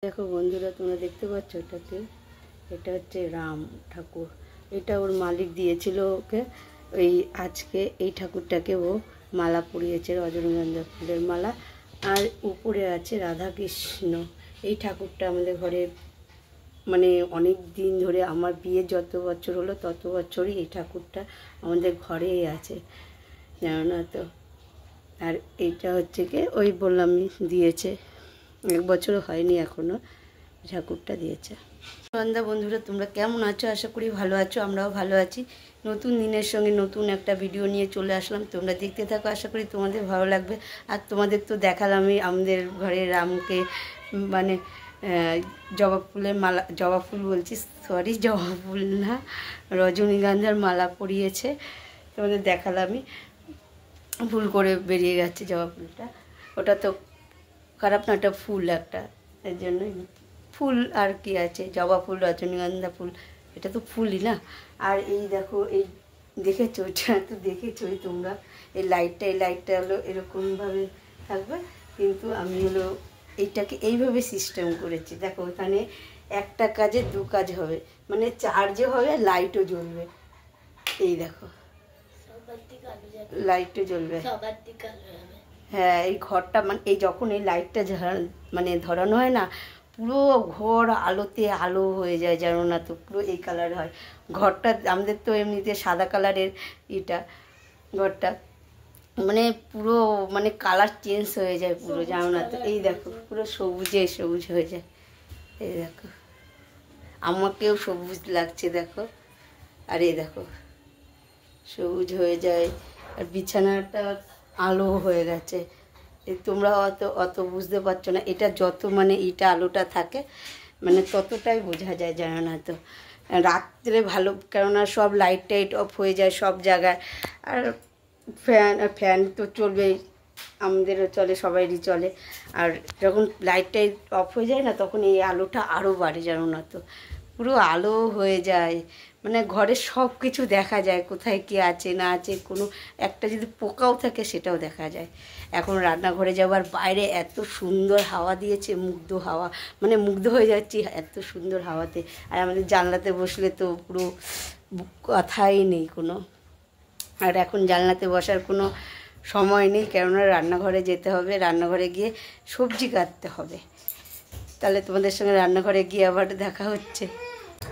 দেখো বন্ধুরা, তোমরা দেখতে পাচ্ছ এটাকে, এটা হচ্ছে রাম ঠাকুর। এটা ওর মালিক দিয়েছিল ওকে। আজকে এই ঠাকুরটাকে ও মালা পরিয়েছে, রজনীগন্ধা ফুলের মালা। আর উপরে আছে রাধা কৃষ্ণ। এই ঠাকুরটা আমাদের ঘরে মানে অনেক দিন ধরে, আমার বিয়ে যত বছর হলো তত বছরই এই ঠাকুরটা আমাদের ঘরেই আছে, জানো না তো। আর এইটা হচ্ছে কি, ওই বললাম দিয়েছে, 1 বছরও হয়নি এখনও ঠাকুরটা দিয়েছে। সন্ধ্যা বন্ধুরা, তোমরা কেমন আছো? আশা করি ভালো আছো, আমরাও ভালো আছি। নতুন দিনের সঙ্গে নতুন একটা ভিডিও নিয়ে চলে আসলাম, তোমরা দেখতে থাকো, আশা করি তোমাদের ভালো লাগবে। আর তোমাদের তো দেখালামই আমাদের ঘরে রামকে মানে জবা ফুলের মালা, জবা ফুল বলছি, সরি জবা ফুল না, রজনীগন্ধার মালা পরিয়েছে, তোমাদের দেখালামই। ফুল করে বেরিয়ে গেছে জবা ফুলটা, ওটা তো খারাপ না, একটা ফুল একটা, এর জন্যই ফুল। আর কি আছে, জবা ফুল, রজনীগন্ধা ফুল, এটা তো ফুলই না। আর এই দেখো, এই দেখেছো, এটা তো দেখেছোই তোমরা, এই লাইটটা হলো এরকমভাবে থাকবে, কিন্তু আমি হলো এইটাকে এইভাবে সিস্টেম করেছি। দেখো এখানে একটা কাজে 2 কাজ হবে, মানে চার্জও হবে, লাইটও জ্বলবে। এই দেখো লাইটও জ্বলবে। হ্যাঁ, এই ঘরটা মানে এই যখন এই লাইটটা মানে ধরানো হয় না, পুরো ঘর আলোতে আলো হয়ে যায়, জানো না তো, পুরো এই কালার হয় ঘরটা। আমাদের তো এমনিতে সাদা কালারের এটা, ঘরটা মানে পুরো মানে কালার চেঞ্জ হয়ে যায় পুরো, জানো না তো। এই দেখো পুরো সবুজে সবুজ হয়ে যায়, এই দেখো আমাকেও সবুজ লাগছে দেখো। আর এই দেখো সবুজ হয়ে যায়, আর বিছানাটা আলো হয়ে গেছে। তোমরা অত বুঝতে পারছো না, এটা যত মানে এটা আলোটা থাকে মানে ততটাই বোঝা যায়, জানো না তো। রাত্রে ভালো, কেননা সব লাইট টাইট অফ হয়ে যায় সব জায়গায়। আর ফ্যান তো চলবেই, আমাদেরও চলে, সবাইরই চলে। আর যখন লাইট টাইট অফ হয়ে যায় না, তখন এই আলোটা আরও বাড়ে, জানো না তো, পুরো আলো হয়ে যায়, মানে ঘরের সব কিছু দেখা যায়, কোথায় কি আছে না আছে, কোনো একটা যদি পোকাও থাকে সেটাও দেখা যায়। এখন রান্নাঘরে যাবার বাইরে এত সুন্দর হাওয়া দিয়েছে, মুগ্ধ হাওয়া, মানে মুগ্ধ হয়ে যাচ্ছি এত সুন্দর হাওয়াতে। আর আমাদের জানলাতে বসলে তো পুরো কথাই নেই কোনো। আর এখন জানলাতে বসার কোনো সময় নেই, কেননা রান্নাঘরে যেতে হবে, রান্নাঘরে গিয়ে সবজি কাটতে হবে। তাহলে তোমাদের সঙ্গে রান্নাঘরে গিয়ে আবার দেখা হচ্ছে।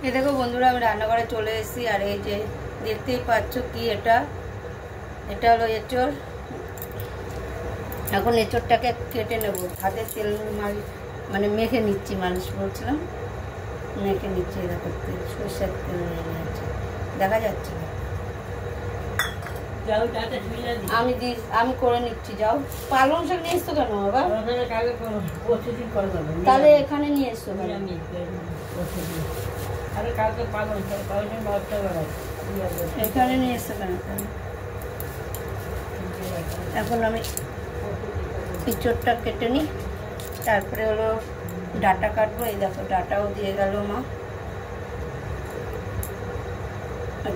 এই দেখো বন্ধুরা, আমি রান্নাঘরে চলে এসেছি। আর এই যে দেখতেই পাচ্ছ কি, এটা হলো এঁচড়। এখন এঁচড়টাকে কেটে নেবো, হাতে তেল মানে মেখে নিচ্ছি, মালিশ বলছিলাম, মেখে নিচ্ছি। দেখো তেল, সরষের তেল নিয়ে নিয়েছি, দেখা যাচ্ছে না, আমি করে নিচ্ছি। যাও, পালং শাক নিয়ে এসছো কেন বাবা? তাহলে এখানে নিয়ে এসছো, এখানে নিয়ে এসছো কেন? এখন আমি এঁচড়টা কেটে নিই, তারপরে হলো ডাঁটা কাটবো। এই দেখো ডাঁটাও দিয়ে গেল মা।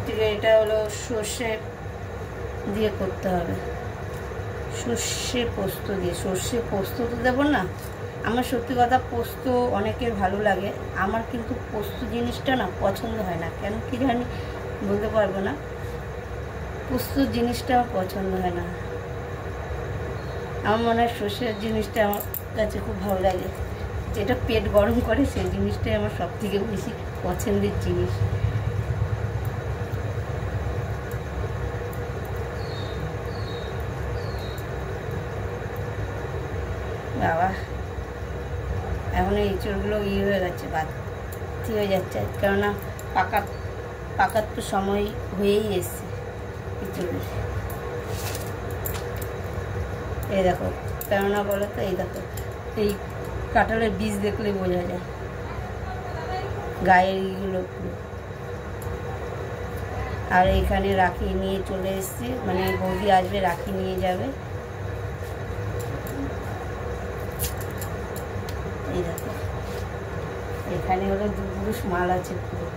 থেকে এটা হলো সর্ষে দিয়ে করতে হবে, সর্ষে পোস্ত দিয়ে। সর্ষে পোস্ত তো দেবো না, আমার সত্যি কথা পোস্ত অনেকের ভালো লাগে, আমার কিন্তু পোস্ত জিনিসটা না পছন্দ হয় না, কেন কি জানি বলতে পারবো না, পোস্ত জিনিসটা আমার পছন্দ হয় না। আমার মনে হয় সর্ষের জিনিসটা আমার কাছে খুব ভালো লাগে, যেটা পেট গরম করে সেই জিনিসটাই আমার সব থেকে বেশি পছন্দের জিনিস। বাবা, এখন এই এঁচড়গুলো হয়ে গেছে, বাতি হয়ে যাচ্ছে, কেননা পাকার তো সময় হয়েই এসছে এঁচড়ের। এই দেখো, কেননা বলো তো, এই দেখো এই কাঁঠালের বীজ দেখলে বোঝা যায়, গায়ের এইগুলো পুরো। আর এখানে রাখি নিয়ে চলে এসছি, মানে বৌদি আসবে, রাখি নিয়ে যাবে। এই দেখো এখানে হলো 2 পুরুষ মাল আছে পুরো।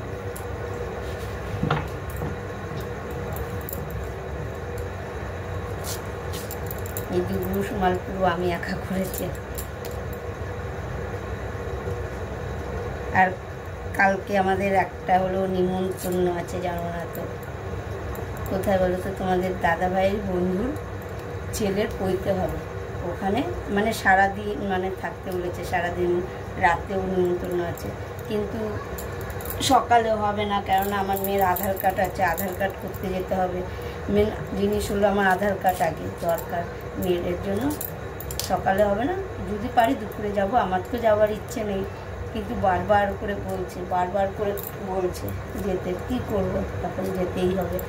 এই 2 পুরুষ মাল পুরো আমি একা করেছি। আর কালকে আমাদের একটা হলো নিমন্ত্রণ আছে, জানো না তো কোথায় বলো তো? তোমাদের দাদাভাইয়ের বন্ধুর ছেলের পৈতে হবে, ওখানে মানে সারাদিন মানে থাকতে বলেছে, সারাদিন রাতেও নিমন্ত্রণ আছে, কিন্তু সকালে হবে না, কেননা আমার মেয়ের আধার কার্ড আছে, আধার কার্ড করতে যেতে হবে। মেন জিনিস হলো আমার আধার কার্ড আগে দরকার মেয়ের জন্য, সকালে হবে না। যদি পারি দুপুরে যাব, আমার তো যাওয়ার ইচ্ছে নেই, কিন্তু বারবার করে বলছে যেতে, কী করবো, তখন যেতেই হবে।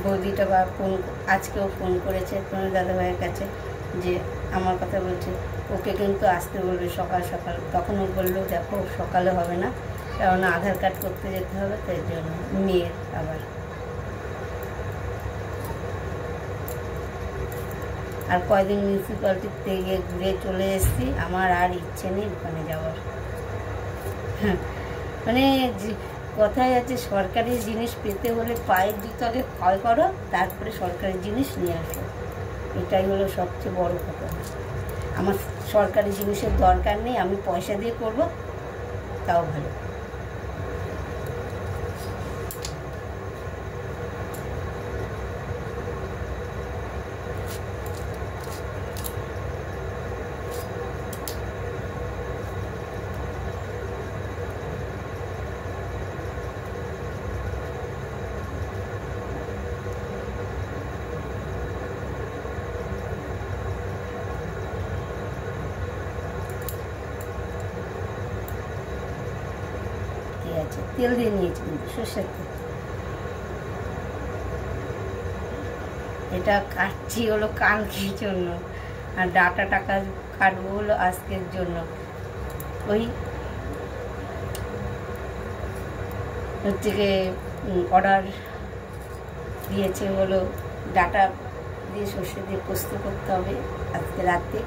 বৌদিটা বা আজকেও ফোন করেছে তোমার দাদাভাইয়ের কাছে, যে আমার কথা বলছে, ওকে কিন্তু আসতে বলবে সকাল সকাল। তখন ও বললো দেখো সকালে হবে না, কারণ আধার কার্ড করতে যেতে হবে, তাই জন্য মেয়ের আবার। আর কয়দিন মিউনিসিপ্যালিটিতে গিয়ে ঘুরে চলে এসেছি, আমার আর ইচ্ছে নেই ওখানে যাওয়ার। হ্যাঁ, মানে কথায় আছে সরকারি জিনিস পেতে হলে পায়ের জুতো আগে ক্ষয় করো, তারপরে সরকারি জিনিস নিয়ে আসো। এটাই হলো সবচেয়ে বড় কথা। আমার সরকারি জিনিসের দরকার নেই, আমি পয়সা দিয়ে করবো, তাও ভালো। আছে তেল দিয়ে নিয়েছি, কিন্তু সর্ষের তেল। এটা কাটছি হলো কালকের জন্য, আর ডাটা টাকা কাটবো হলো আজকের জন্য। ওই হচ্ছে অর্ডার দিয়েছে হলো ডাটা দিয়ে সর্ষে দিয়ে পোস্ত করতে হবে আজকে রাতে।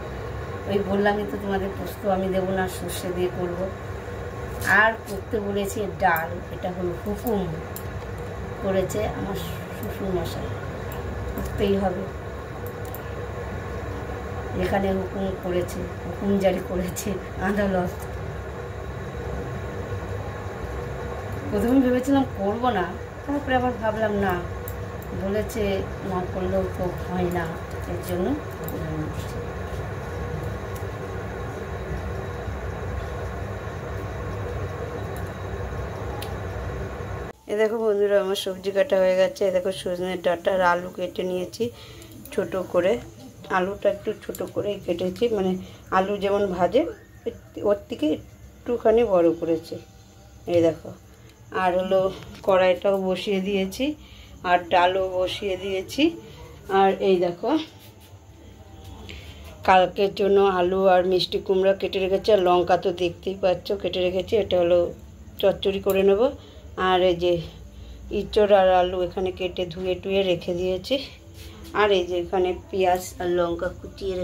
ওই বললামই তো তোমাদের, পোস্ত আমি দেবো না, সর্ষে দিয়ে করবো। আর করতে বলেছে ডাল, এটা হলো হুকুম করেছে আমার শ্বশুরমশাই, করতেই হবে। এখানে হুকুম করেছে, হুকুম জারি করেছে আদালত। প্রথমে ভেবেছিলাম করবো না, তারপরে আবার ভাবলাম না, বলেছে না করলেও তো হয় না, এর জন্য এ দেখো বন্ধুরা, আমার সবজি কাটা হয়ে গেছে। এ দেখো সজনের ডাঁটা আর আলু কেটে নিয়েছি ছোট করে। আলুটা একটু ছোট করে কেটেছি, মানে আলু যেমন ভাজে ওর থেকে একটুখানি বড় করেছি। এই দেখো, আর হলো কড়াইটাও বসিয়ে দিয়েছি, আর ডালও বসিয়ে দিয়েছি। আর এই দেখো কালকের জন্য আলু আর মিষ্টি কুমড়া কেটে রেখেছি, আর লঙ্কা তো দেখতেই পাচ্ছ কেটে রেখেছি। এটা হলো চচ্চড়ি করে নেব। আর এই যে ইঁচড় আর আলু এখানে কেটে ধুয়ে টুয়ে রেখে দিয়েছি। আর এই যে এখানে পেঁয়াজ আর লঙ্কা কুচিয়ে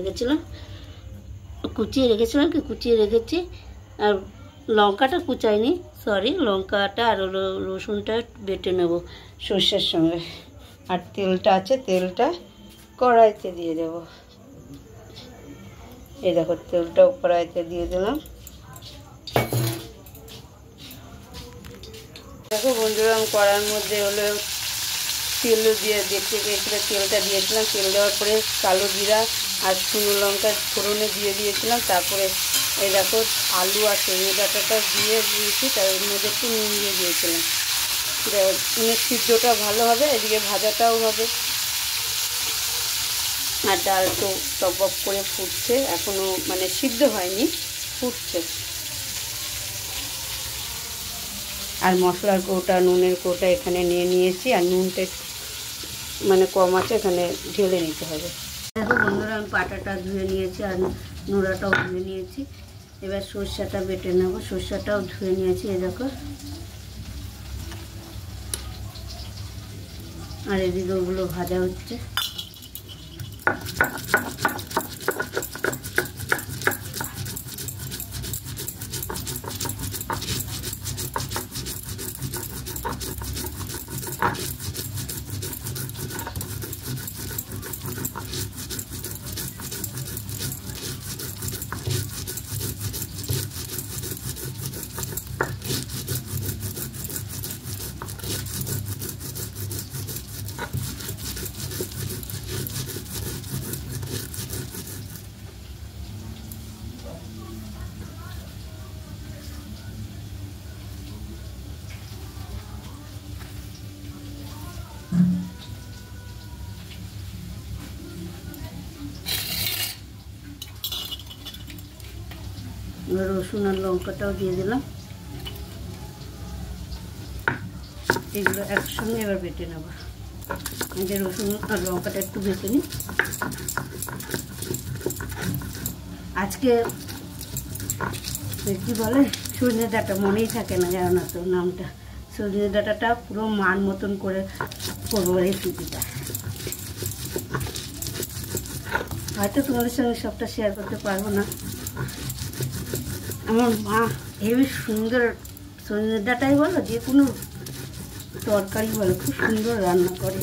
রেখেছি। আর লঙ্কাটা কুচাইনি, সরি, লঙ্কাটা আর রসুনটা বেটে নেব সর্ষের সঙ্গে। আর তেলটা আছে, তেলটা কড়াইতে দিয়ে দেব। এই দেখো তেলটাও কড়াইতে দিয়ে দিলাম। দেখো বন্ধুরা, আমি কড়াইয়ের মধ্যে হলো তেল দিয়ে দেখতে পেয়েছিলাম, তেলটা দিয়েছিলাম। তেল দেওয়ার পরে কালো জিরা আর শুকনো লঙ্কা ফোড়নে দিয়ে দিয়েছিলাম। তারপরে এই দেখো আলু আর সজনে ডাঁটাটা দিয়ে দিয়েছি, তার মধ্যে একটু নুন দিয়ে দিয়েছিলাম। সিদ্ধটা ভালো হবে, এদিকে ভাজাটাও হবে। আর ডাল তো টকবক করে ফুটছে, এখনও মানে সিদ্ধ হয়নি, ফুটছে। আর মশলার কৌটা, নুনের কৌটা এখানে নিয়ে নিয়েছি, আর নুনটা মানে কম আছে, এখানে ঢেলে নিতে হবে। দেখো বন্ধুরা, আমি পাটাটা ধুয়ে নিয়েছি আর নোড়াটাও ধুয়ে নিয়েছি। এবার সর্ষেটা বেটে নেব। সর্ষেটাও ধুয়ে নিয়েছি, এই দেখো। আর এদিকে ওগুলো ভাজা হচ্ছে। এবার রসুন আর লঙ্কাটাও দিয়ে দিলাম, এগুলো একসঙ্গে এবার বেটে নেব। যে রসুন আর লঙ্কাটা একটু বেটে নিই। আজকে কি বলে সজনে ডাঁটা, মনেই থাকে না, জানো না তো নামটা। সজনে ডাঁটাটা পুরো মান মতন করে করবো রেসিপিটা। হয়তো তোমাদের সঙ্গে সবটা শেয়ার করতে পারবো না। আমার মা হেবি সুন্দর সজনে ডাঁটাই বলো, যে কোনো তরকারি বলো, খুব সুন্দর রান্না করে।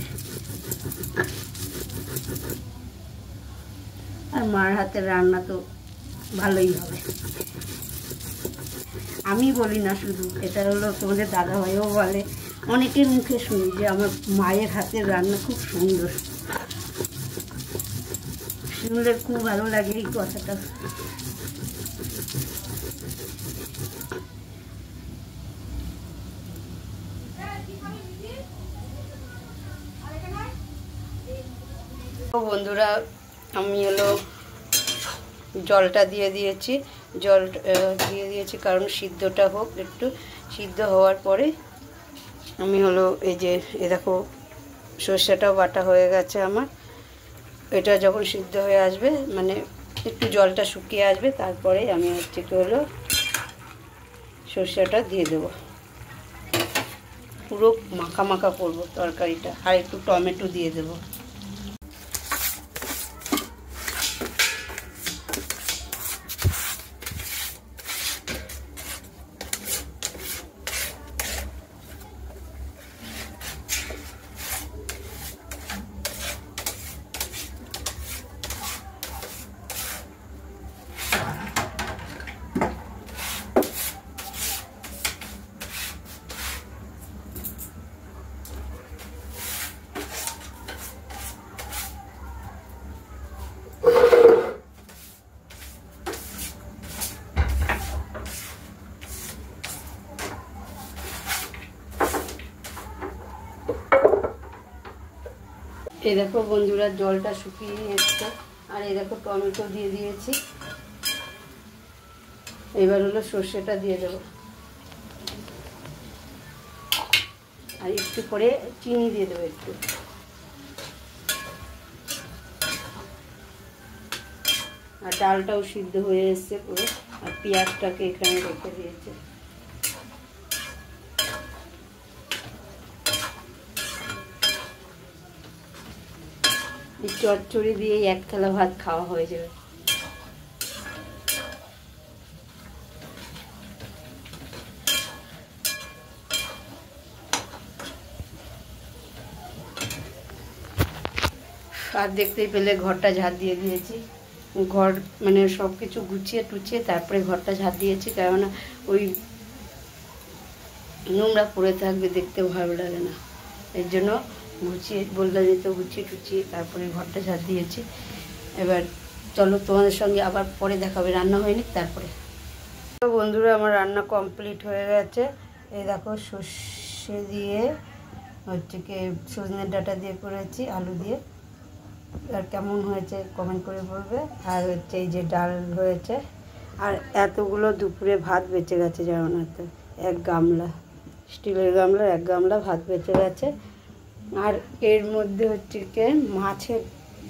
আর মার হাতের রান্না তো ভালোই হবে। আমি বলি না শুধু, এটা হলো তোমাদের দাদাভাইও বলে, অনেকের মুখে শুনি যে আমার মায়ের হাতের রান্না খুব সুন্দর। শুনলে খুব ভালো লাগে এই কথাটা। বন্ধুরা, আমি হলো জলটা দিয়ে দিয়েছি, কারণ সিদ্ধটা হোক, একটু সিদ্ধ হওয়ার পরে আমি হলো এই যে দেখো সর্ষেটাও বাটা হয়ে গেছে আমার। এটা যখন সিদ্ধ হয়ে আসবে, মানে একটু জলটা শুকিয়ে আসবে, তারপরে আমি হচ্ছে কি হলো সর্ষেটা দিয়ে দেবো। পুরো মাখা মাখা করবো তরকারিটা, আর একটু টমেটো দিয়ে দেবো। এই দেখো বন্ধুরা, জলটা শুকিয়ে এসছে, আর এই দেখো টমেটো দিয়ে দিয়েছি। এবার হলো সর্ষেটা দিয়ে দেবো, আর একটু করে চিনি দিয়ে দেবো একটু। আর ডালটাও সিদ্ধ হয়ে এসছে পুরো, আর পেঁয়াজটাকে এখানে রেখে দিয়েছে। চচ্চড়ি দিয়ে এক থালা ভাত খাওয়া হয়ে যাবে। আর দেখতেই পেলে ঘরটা ঝাড় দিয়ে দিয়েছি। ঘর মানে সব কিছু গুছিয়ে টুছিয়ে তারপরে ঘরটা ঝাড় দিয়েছি, কেননা ওই নোংরা পড়ে থাকবে, দেখতে ভালো লাগে না। এর জন্য গুছিয়ে বলতে যেত, গুছিয়ে টুছিয়ে তারপরে ঘরটা ঝাড় দিয়েছি। এবার চলো তোমাদের সঙ্গে আবার পরে দেখাবে, রান্না হয়নি তারপরে। বন্ধুরা, আমার রান্না কমপ্লিট হয়ে গেছে। এই দেখো সর্ষে দিয়ে হচ্ছে কি সজনের ডাঁটা দিয়ে করেছি, আলু দিয়ে। আর কেমন হয়েছে কমেন্ট করে বলবে। আর হচ্ছে এই যে ডাল হয়েছে, আর এতগুলো দুপুরে ভাত বেঁচে গেছে, জানো না তো, এক গামলা, স্টিলের গামলার এক গামলা ভাত বেঁচে গেছে। আর এর মধ্যে হচ্ছে কি মাছের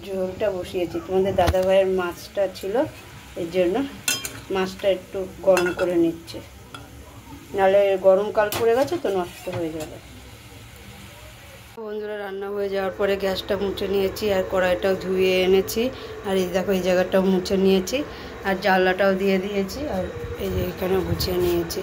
ঝোলটা বসিয়েছি, তোমাদের দাদাভাইয়ের মাছটা ছিল, এর জন্য মাছটা একটু গরম করে নিচ্ছে, নাহলে গরমকাল পড়ে গেছে তো নষ্ট হয়ে যাবে। বন্ধুরা, রান্না হয়ে যাওয়ার পরে গ্যাসটা মুছে নিয়েছি, আর কড়াইটাও ধুয়ে এনেছি, আর এই দেখো এই জায়গাটাও মুছে নিয়েছি, আর জানলাটাও দিয়ে দিয়েছি, আর এই যে এখানেও গুছিয়ে নিয়েছি।